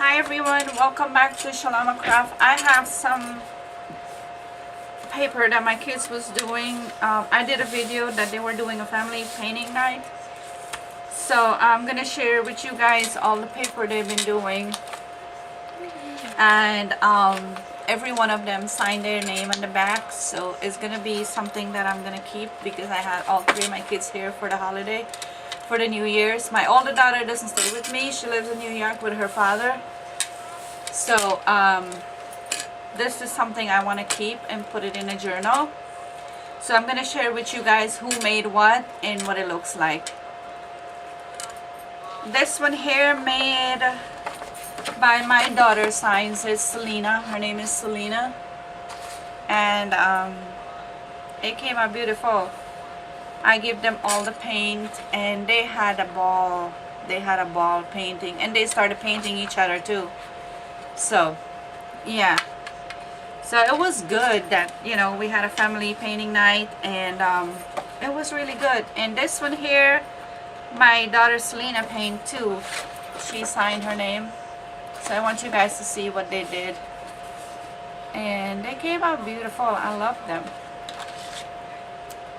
Hi everyone, welcome back to Shalama Craft. I have some paper that my kids was doing. I did a video that they were doing a family painting night. So I'm gonna share with you guys all the paper they've been doing. And every one of them signed their name on the back. So it's gonna be something that I'm gonna keep because I had all three of my kids here for the holiday. For the New Year's. My older daughter doesn't stay with me. She lives in New York with her father. So this is something I want to keep and put it in a journal. So I'm going to share with you guys who made what and what it looks like. This one here made by my daughter, signs is Selena. Her name is Selena. And it came out beautiful. I give them all the paint and they had a ball. They had a ball painting and they started painting each other too. So yeah, so it was good that, you know, we had a family painting night and it was really good. And this one here, my daughter Selena painted too. She signed her name. So I want you guys to see what they did. And they came out beautiful. I love them.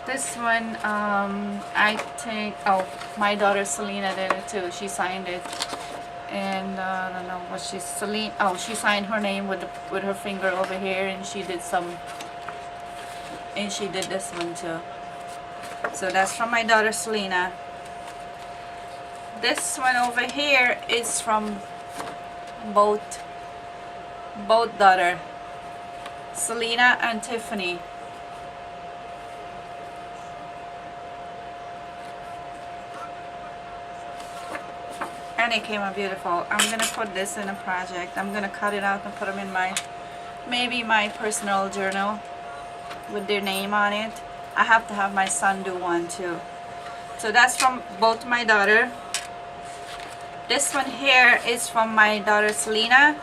This one, I think, oh, my daughter Selena did it too. She signed it. And I don't know what she's, Selena, oh, she signed her name with her finger over here, and she did some, and she did this one too. So that's from my daughter Selena. This one over here is from both daughter, Selena and Tiffany. And it came out beautiful. I'm gonna put this in a project. I'm gonna cut it out and put them in my, maybe my personal journal with their name on it. I have to have my son do one too. So that's from both my daughter. This one here is from my daughter Selena.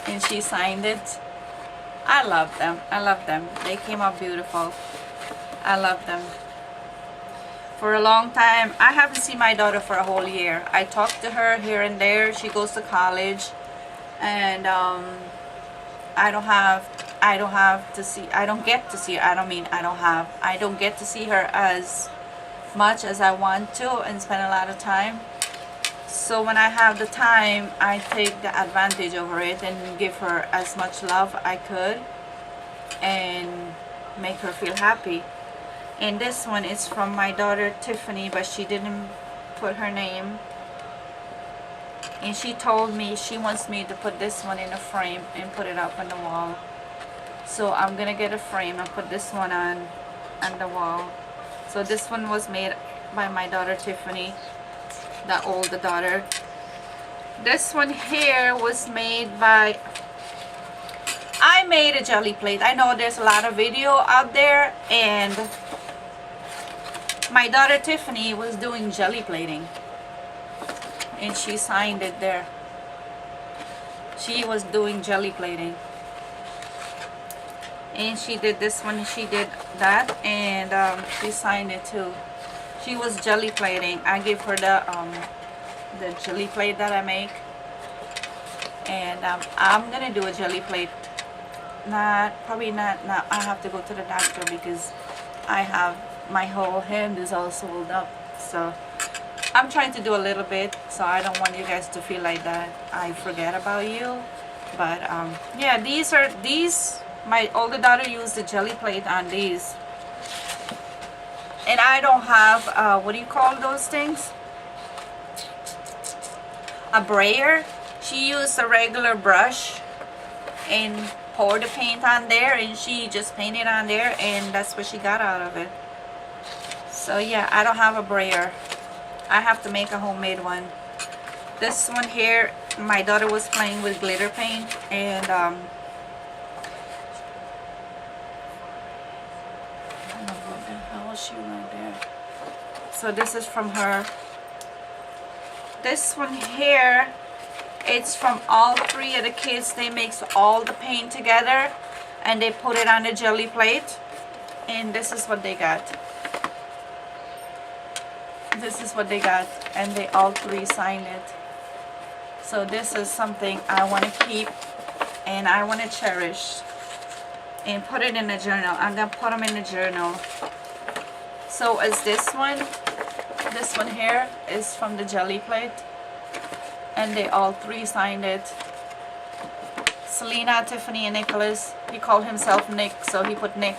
And she signed it. I love them. I love them. They came out beautiful. I love them. For a long time, I haven't seen my daughter for a whole year. I talk to her here and there. She goes to college, and I don't get to see her as much as I want to and spend a lot of time. So when I have the time, I take the advantage over it and give her as much love I could and make her feel happy. And this one is from my daughter Tiffany, but she didn't put her name. And she told me she wants me to put this one in a frame and put it up on the wall. So I'm gonna get a frame and put this one on the wall. So this one was made by my daughter Tiffany, the older daughter. This one here was made by, I made a jelly plate. I know there's a lot of video out there, and my daughter Tiffany was doing jelly plating and she signed it there. She was doing jelly plating and she did this one, she did that, and she signed it too. She was jelly plating. I give her the jelly plate that I make, and I'm gonna do a jelly plate. Probably not now. I have to go to the doctor because I have, my whole hand is all swelled up. So I'm trying to do a little bit, so I don't want you guys to feel like that I forget about you. But yeah, these my older daughter used the jelly plate on these, and I don't have what do you call those things, a brayer. She used a regular brush and poured the paint on there, and she just painted on there, and that's what she got out of it. So yeah, I don't have a brayer. I have to make a homemade one. This one here, my daughter was playing with glitter paint, and I don't know what the hell is she right there. So this is from her. This one here, it's from all three of the kids. They mix all the paint together and they put it on the jelly plate, and this is what they got. This is what they got, and they all three signed it. So this is something I want to keep and I want to cherish and put it in a journal. I'm gonna put them in a journal. So as this one here is from the Jelly Plate, and they all three signed it. Selena, Tiffany, and Nicholas. He called himself Nick, so he put Nick.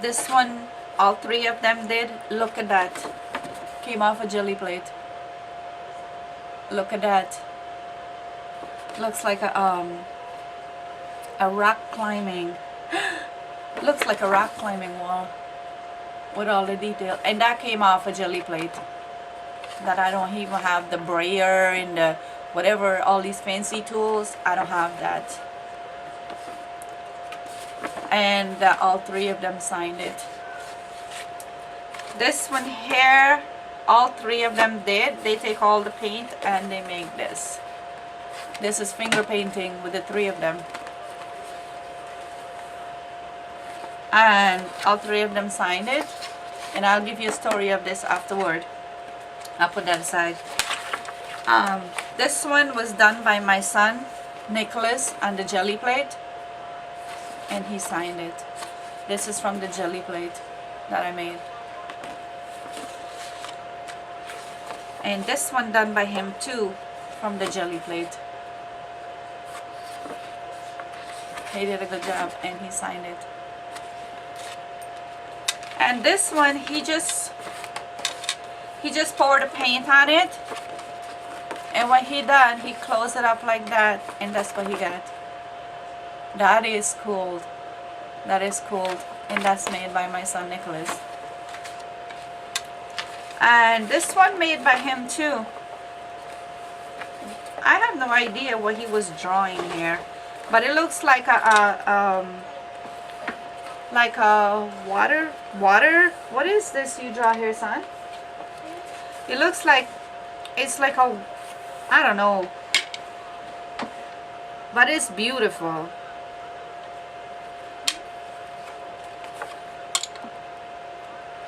This one, all three of them did. Look at that. Came off a Jelly Plate. Look at that. Looks like a rock climbing. Looks like a rock climbing wall with all the detail. And that came off a Jelly Plate. That I don't even have the brayer and the whatever, all these fancy tools. I don't have that. And all three of them signed it. This one here, all three of them did. They take all the paint and they make this. This is finger painting with the three of them. And all three of them signed it. And I'll give you a story of this afterward. I'll put that aside. This one was done by my son, Nicholas, on the Jelly Plate. And he signed it. This is from the Jelly Plate that I made. And this one done by him too, from the Jelly Plate. He did a good job and he signed it. And this one, he just poured the paint on it. And when he done, he closed it up like that, and that's what he got. That is cool. That is cool. And that's made by my son Nicholas. And this one made by him too. I have no idea what he was drawing here, but it looks like a water. What is this you draw here, son? It looks like it's like a, I don't know, but it's beautiful.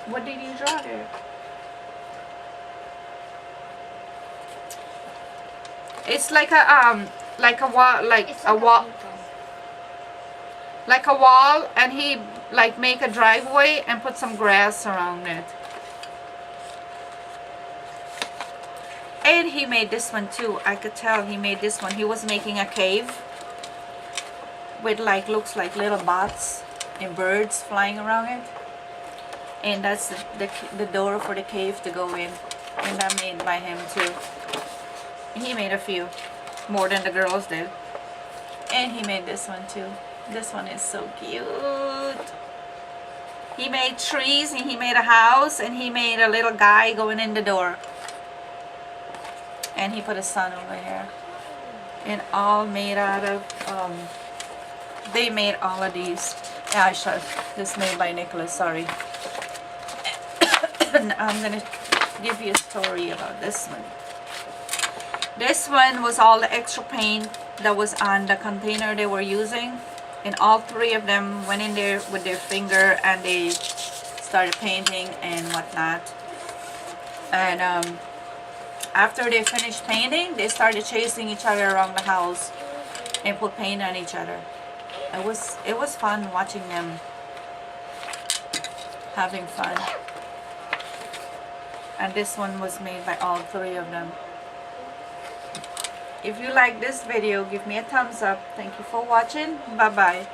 What did you draw there? It's like a wall, like a wall, and he like make a driveway and put some grass around it. And he made this one too. I could tell he made this one. He was making a cave with like, looks like little bots and birds flying around it. And that's the door for the cave to go in. And that made by him too. He made a few, more than the girls did. And he made this one too. This one is so cute. He made trees, and he made a house, and he made a little guy going in the door. And he put a sun over here. And all made out of, they made all of these. Yeah, I should. This made by Nicholas, sorry. I'm going to give you a story about this one. This one was all the extra paint that was on the container they were using. And all three of them went in there with their finger and they started painting and whatnot. And after they finished painting, they started chasing each other around the house and put paint on each other. It was fun watching them having fun. And this one was made by all three of them. If you like this video, give me a thumbs up. Thank you for watching. Bye bye.